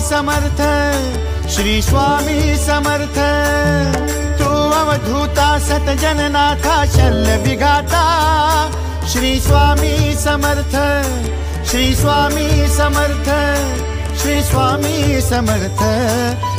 समर्थ, श्री स्वामी समर्थ। तू अवधूता सतजननाथा शल्य विघाता, श्री स्वामी समर्थ, श्री स्वामी समर्थ, श्री स्वामी समर्थ।